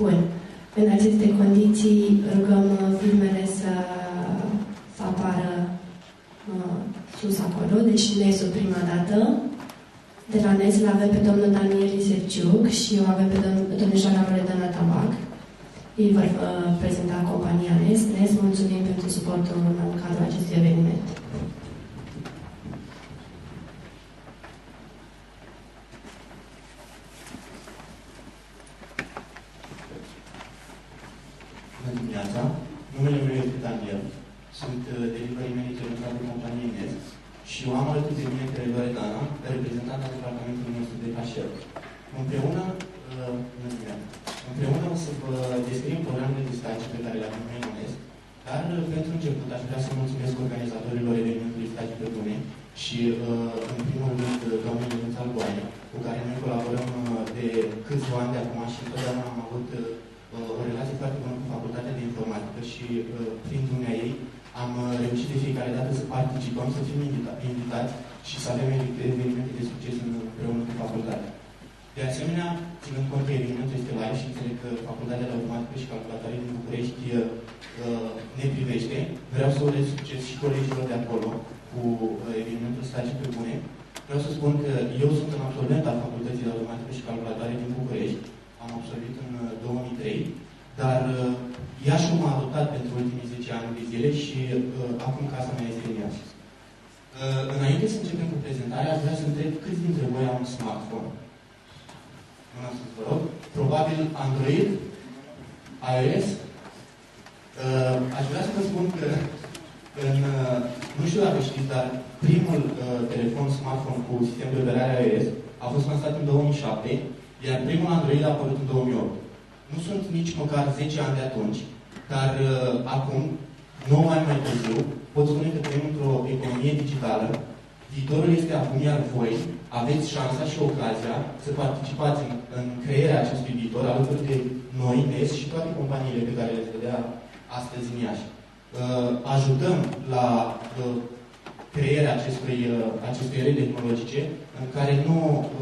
Bun. În aceste condiții rugăm filmele să apară sus acolo, deci NES-ul prima dată. De la NES îl avem pe domnul Daniel Iserciuc și o avem pe domnișoara Loredana Tabac. Ei vor prezenta compania NES. NES, mulțumim pentru suportul în cadrul acestui eveniment. Bună dimineața! Numele meu este Daniel. Sunt delivery manager în cadrul companiei NES și o am alături de mine pe Loredana, reprezentanta departamentului nostru de HR. Împreună o să vă descriem programele de stagii pe care le avem noi în NES, dar pentru început aș vrea să mulțumesc organizatorilor evenimentului Stagii pe Bune și, în primul rând, doamnei Ionuța Alboane, cu care noi colaborăm de câțiva ani de acum și întotdeauna am avut o relație foarte bună cu Facultatea de Informatică și, prin dumnea ei, am reușit de fiecare dată să participăm, să fim invitați și să avem evenimente de succes împreună cu facultatea. De asemenea, ținând cont că evenimentul este live și înțeleg că Facultatea de Automatică și Calculatoare din București ne privește, vreau să urez succes și colegilor de acolo cu evenimentul Stagii pe Bune. Vreau să spun că eu sunt un absolvent al Facultății de Automatică și Calculatoare din București. Am absolvit în 2003, dar Iașul m-a adoptat pentru ultimii 10 ani de zile și acum casa mea este în Iași. Înainte să începem cu prezentarea, aș vrea să întreb câți dintre voi au un smartphone? Mâna sus, vă rog. Probabil Android, iOS. Aș vrea să vă spun că nu știu dacă știți, dar primul telefon smartphone cu sistem de operare iOS a fost lansat în 2007, iar primul Android a apărut în 2008. Nu sunt nici măcar 10 ani de atunci, dar acum, 9 ani mai târziu, pot spune că trăim într-o economie digitală. Viitorul este acum, iar voi aveți șansa și ocazia să participați în crearea acestui viitor alături de noi, NES și toate companiile pe care le vedea astăzi în Iași. Ajutăm la crearea acestei ere tehnologice în care nu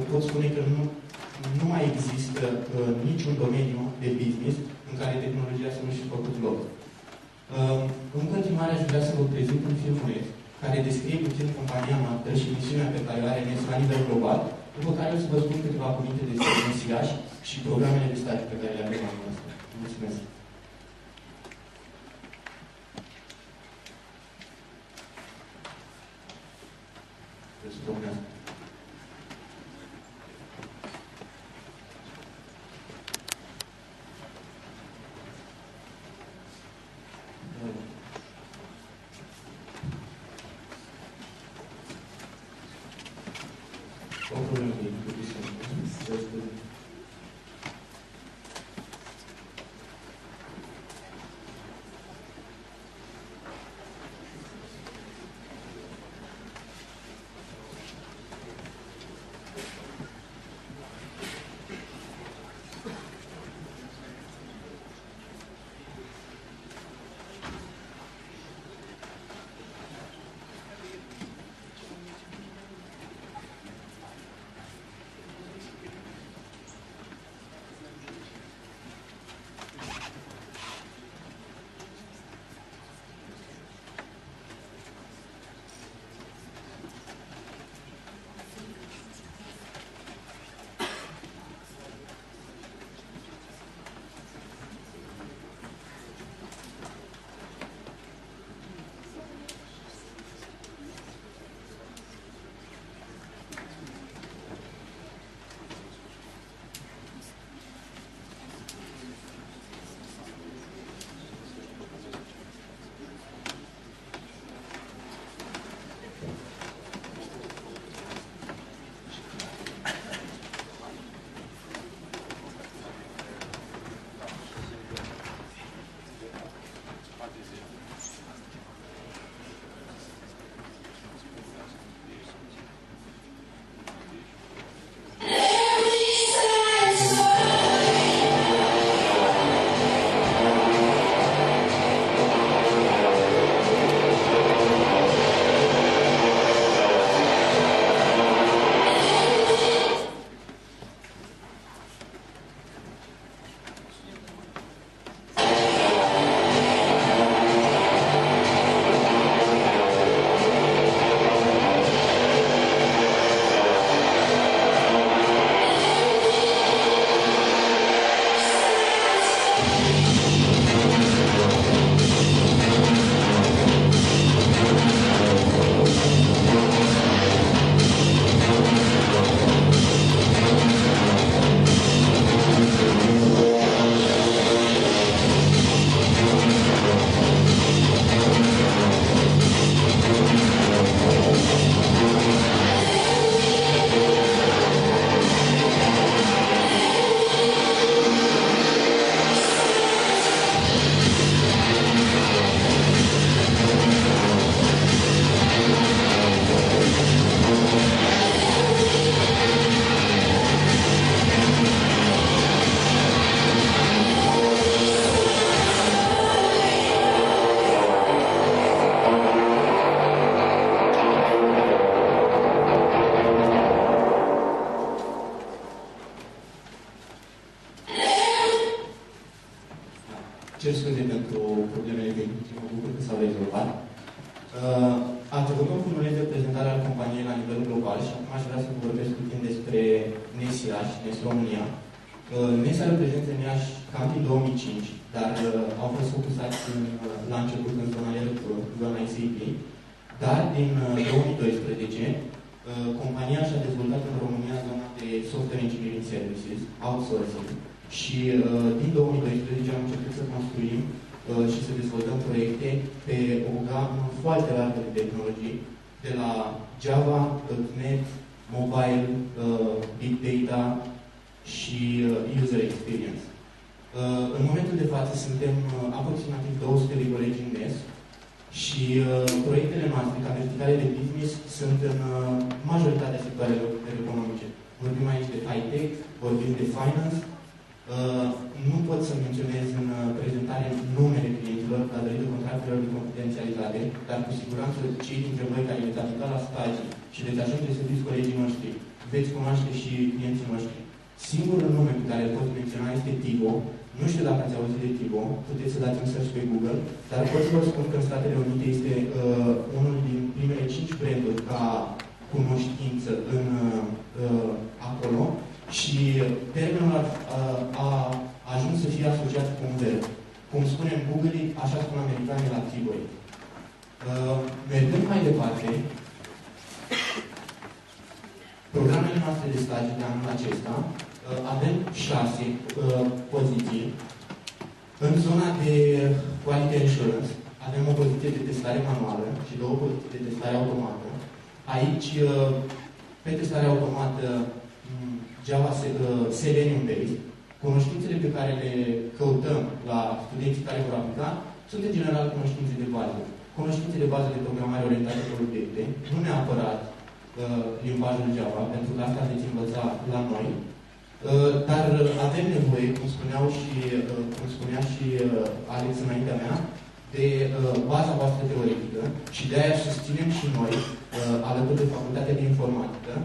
pot spune că nu mai există niciun domeniu de business în care tehnologia să nu și făcut loc. În continuare, aș vrea să vă prezint un filmuleț care descrie puțin compania noastră și misiunea pe care o are NES la nivel global, după care o să vă spun câteva cuvinte despre NES Iași și programele de stagiu pe care le avem anul ăsta. Mulțumesc! cer scuze pentru problemele tehnice, mă bucur că s-au rezolvat. Ați făcut un filmuleț de prezentare al companiei la nivel global și acum aș vrea să vă vorbesc puțin despre NES Iași, NES România. NES are prezență în Iași cam din 2005, dar au fost focusați la început în zona ERP, zona SAP, dar din 2012 compania și-a dezvoltat în România zona de Software Engineering Services, outsourcing, și din 2012 am început să construim și să dezvoltăm proiecte pe o gamă foarte largă de tehnologii, de la Java, .NET, Mobile, Big Data și User Experience. În momentul de față suntem aproximativ 200 de colegi în NES și proiectele noastre, ca verticale de business, sunt în majoritatea sectoarelor economice. Vorbim aici de high-tech, vorbim de finance. Nu pot să menționez în prezentare numele clienților, datorită contractelor de confidențialitate, dar cu siguranță cei dintre voi care veți aplica la stagii și veți ajunge să fiți colegii noștri, veți cunoaște și clienții noștri. Singurul nume pe care îl pot menționa este Tivo. Nu știu dacă ați auzit de Tivo, puteți să dați un search pe Google, dar pot să vă spun că în Statele Unite este unul din primele 5 branduri ca cunoștință în acolo. Și termenul a ajuns să fie asociat cu un verb. Cum spunem Google, așa spun americanii la Tivo. Mergând mai departe, programele noastre de stagii de anul acesta, avem 6 poziții. În zona de Quality Assurance avem o poziție de testare manuală și 2 poziții de testare automată. Aici, pe testare automată, Java Selenium-based, cunoștințele pe care le căutăm la studenții care vor aplica sunt în general cunoștințe de bază. Cunoștințe de bază de programare orientate pe obiecte, nu neapărat limbajul Java, pentru că asta veți învăța la noi, dar avem nevoie, cum spunea și Alex înaintea mea, de baza voastră teoretică și de aia susținem și noi, alături de Facultatea de Informatică,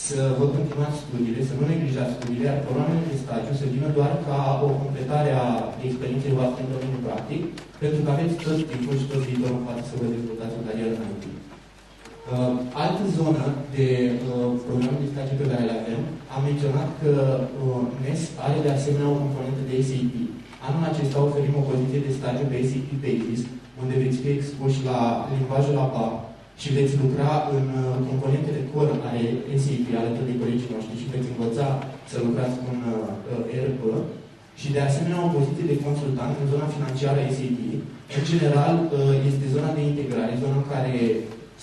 să vă continuați studiile, să nu neglijați studiile, iar programele de stagiu să vină doar ca o completare a experienței voastre în domeniul practic, pentru că aveți tot timpul și tot viitorul în față să vă dezvoltați o carieră înainte. Altă zonă de programe de stagiu pe care le avem, am menționat că NES are de asemenea o componentă de SAP. Anul acesta oferim o poziție de stagiu pe SAP Basis, unde veți fi expuși la limbajul ABAP și veți lucra în componentele core ale SAP alături de colegii noștri și veți învăța să lucrați cu un ERP și de asemenea o poziție de consultant în zona financiară SAP. În general, este zona de integrare, zona în care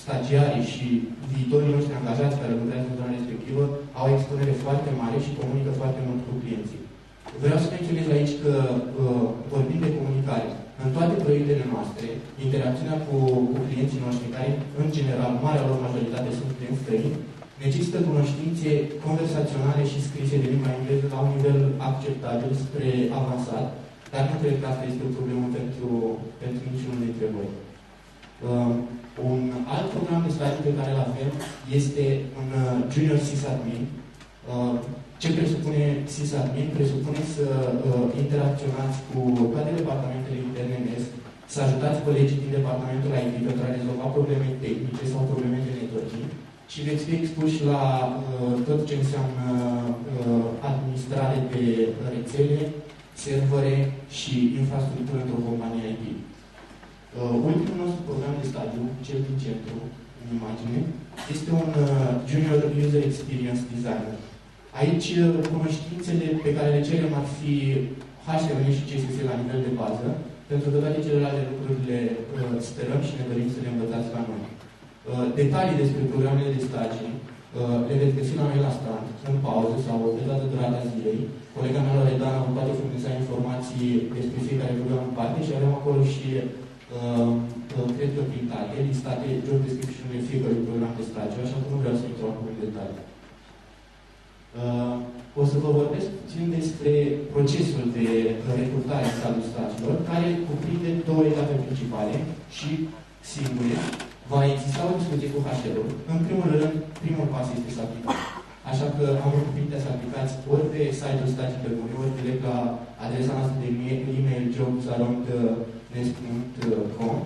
stagiarii și viitorii noștri angajați care lucrează în zona respectivă au o expunere foarte mare și comunică foarte mult cu clienții. Vreau să menționez aici că vorbim de comunicare. În toate proiectele noastre, interacțiunea cu clienții noștri, care în general, marea lor majoritate sunt clienți străini, necesită cunoștințe conversaționale și scrise de limba engleză la un nivel acceptabil spre avansat, dar nu cred că asta este o problemă pentru niciunul dintre voi. Un alt program de stagiu pe care îl avem este un Junior Sysadmin. Ce presupune Sysadmin? Presupune să interacționați cu toate departamentele interne NES, să ajutați colegii din departamentul IT pentru a rezolva probleme tehnice sau probleme de networking și veți fi expuși la tot ce înseamnă administrare de rețele, servere și infrastructură într-o companie IT. Ultimul nostru program de stagiu, cel din centru, în imagine, este un Junior User Experience Designer. Aici, cunoștințele pe care le cerem ar fi HTML și CSS la nivel de bază, pentru că toate celelalte lucruri sperăm și ne dorim să le învățați la noi. Detalii despre programele de stagii le veți găsi la noi la stand, în pauză sau de toată durata zilei. Colega mea, Loredana, vă poate furniza informații despre fiecare program în parte și avem acolo și cred că printate, listate job description-urile fiecărui program de stagiu, așa că nu vreau să intru acum în detalii. O să vă vorbesc puțin despre procesul de recrutare în cadrul stagiilor, care cuprinde 2 etape principale și singure. Va exista o discuție cu HR-ul. În primul rând, primul pas este să aplicați. Așa că am rugat să aplicați ori pe site-ul Stagii pe Bune, ori direct la adresa noastră de e-mail jobs@nes.com.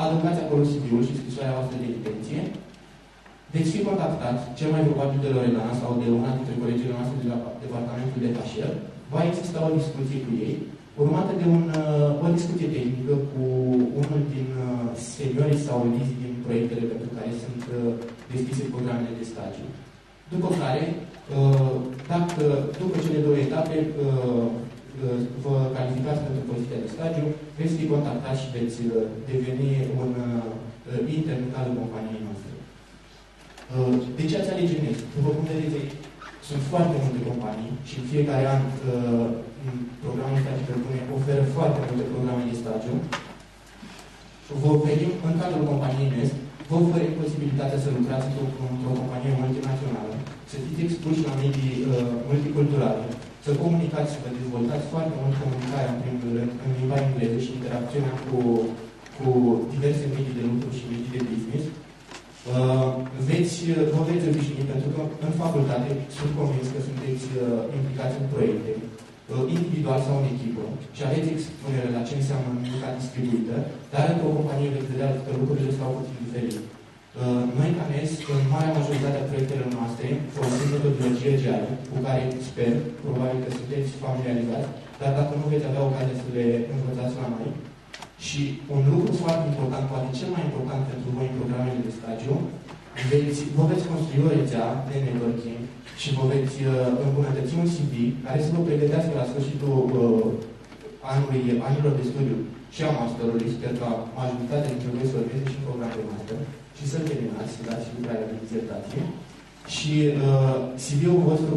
Adăugați acolo CV-ul și scrisoarea voastră de intenție. Veți fi contactat, cel mai probabil de Loredana sau de una dintre colegii noastre de la departamentul de HR. Va exista o discuție cu ei, urmată de o discuție tehnică cu unul din seniorii sau lizii din proiectele pentru care sunt deschise programele de stagiu. După care, după cele două etape, vă calificați pentru poziția de stagiu, veți fi contactați și veți deveni un intern al companiei noastre. De ce ați alege NES? După cum vedeți aici, sunt foarte multe companii și în fiecare an programul Stagii pe Bune oferă foarte multe programe de stagiu. Vă oferim, în cadrul companiei NES, vă oferim posibilitatea să lucrați într-o companie multinațională, să fiți expuși la medii multiculturale, să comunicați și vă dezvoltați foarte mult comunicarea, în primul rând, în limba engleză și interacțiunea cu diverse medii de lucru și medii de business. Vă veți obișnui, pentru că în facultate sunt convins că sunteți implicați în proiecte, individual sau în echipă, și aveți expunere la ce înseamnă munca distribuită, dar într-o companie veți vedea că lucrurile stau puțin diferit. Noi, ca NES, în marea majoritate a proiectelor noastre, folosim metodologie agile, cu care sper, probabil că sunteți familiarizați, dar dacă nu veți avea ocazia să le învățați la noi. Și un lucru foarte important, poate cel mai important pentru voi în programele de stagiu, vă veți construi o rețea de networking și vă veți îmbunătăți un CV care să vă pregătească la sfârșitul anilor de studiu și a masterului. Sper că majoritatea dintre voi să urmeze și în programul de master și să-l terminați, să dați lucrarea de dizertație. Și CV-ul vostru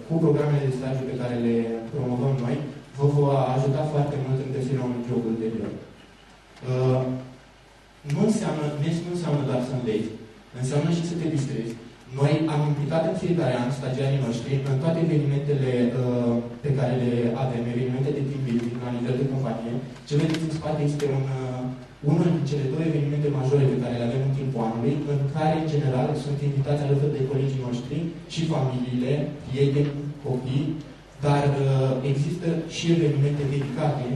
cu programele de stagiu pe care le promovăm noi vă va ajuta foarte mult în găsirea unui job ulterior. Nu înseamnă doar să înveți, înseamnă și să te distrezi. Noi am implicat în fiecare an stagiarii noștri în toate evenimentele pe care le avem, evenimente de team building la nivel de companie. Ce vedeți în spate este unul din cele două evenimente majore pe care le avem în timpul anului, în care, în general, sunt invitați alături de colegii noștri și familiile, prieteni, copii, dar există și evenimente dedicate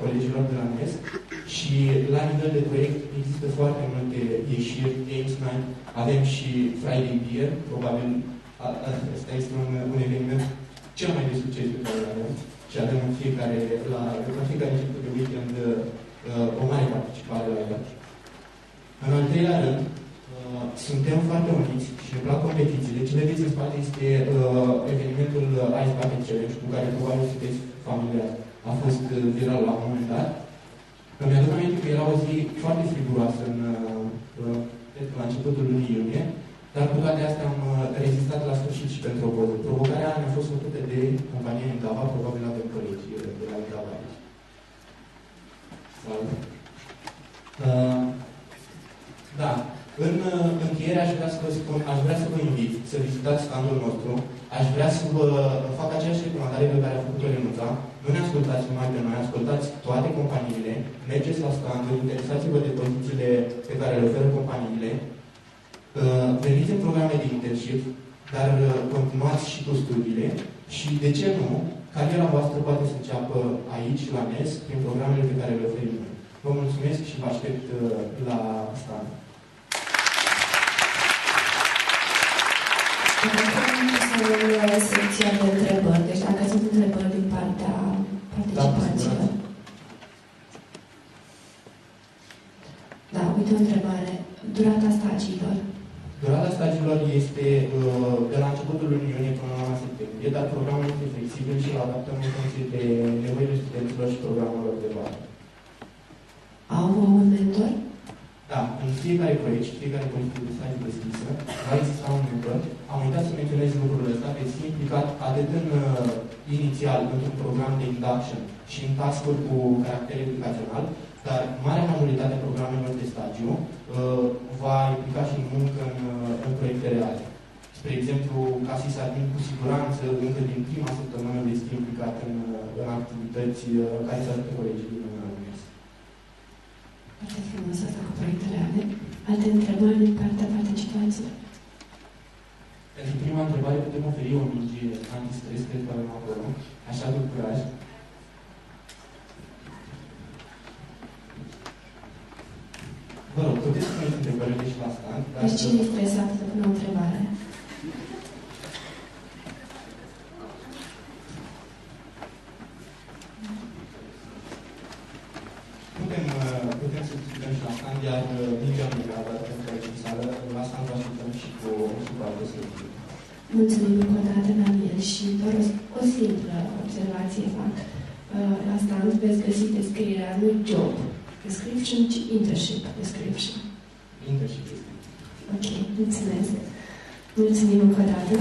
colegilor de la NES și la nivel de proiect există foarte multe ieșiri, Games Night, avem și Friday Beer, probabil ăsta este un eveniment cel mai de succes pe care îl avem și avem la fiecare început de weekend o mare participare la el. În al treilea rând, suntem foarte uniți și ne plac competițiile. Ce vedeți în spate este evenimentul Ice Bucket Challenge, cu care probabil sunteți familiari. A fost viral la un moment dat. Îmi aduc aminte că era o zi foarte friguroasă la începutul lunii iunie, dar cu toate astea am rezistat la sfârșit și pentru o poză. Provocarea mi-a fost făcută de compania Indava, probabil avem colegi de la Indava aici. Da. În încheiere aș vrea să vă invit să vizitați standul nostru, aș vrea să vă fac aceeași recomandare pe care a făcut-o Renuța. Nu ne ascultați numai pe noi, ascultați toate companiile, mergeți la standuri, interesați-vă de pozițiile pe care le oferă companiile, veniți în programe de internship, dar continuați și cu studiile și, de ce nu, cariera voastră poate să înceapă aici, la NES, prin programele pe care le oferim noi. Vă mulțumesc și vă aștept la stand. Acum secția de întrebări. Deci dacă sunt întrebări din partea participanților. Da, uite o întrebare. Durata stagiilor. Durata stagiilor este de la începutul lunii iunie până la septembrie, dar programul este flexibil și îl adaptăm în funcție de nevoile studenților și programelor de vară. Au un mentor? Da, în fiecare proiect și fiecare poziție de stagiu deschisă va exista un mentor. Am uitat să menționez lucrul ăsta, veți fi implicat atât în inițial într-un program de induction și în task-uri cu caracter educațional, dar marea majoritate a programelor de stagiu va implica și muncă în proiecte reale. Spre exemplu, ca sysadmin, cu siguranță, încă din prima săptămână veți fi implicat în activități care să ajută colegii din mers. Foarte frumos asta cu proiectele reale. Alte întrebări din partea participanților? întrebare, putem oferi o minge antistres, cred că avem acolo. Așa cu curaj. Vă rog, puteți să puneți întrebările și la stand. Deci cine e stresat să pună o întrebare? Putem să discutăm și la stand, iar mingea nu era doar pentru aici în sală, la stand vă așteptăm și cu alte soluții. Mulțumim încă o dată, Daniel, și doar o simplă observație fac. La stand veți găsi descrierea, nu job description, ci internship description. Internship description. Ok, mulțumesc. Mulțumim încă o dată.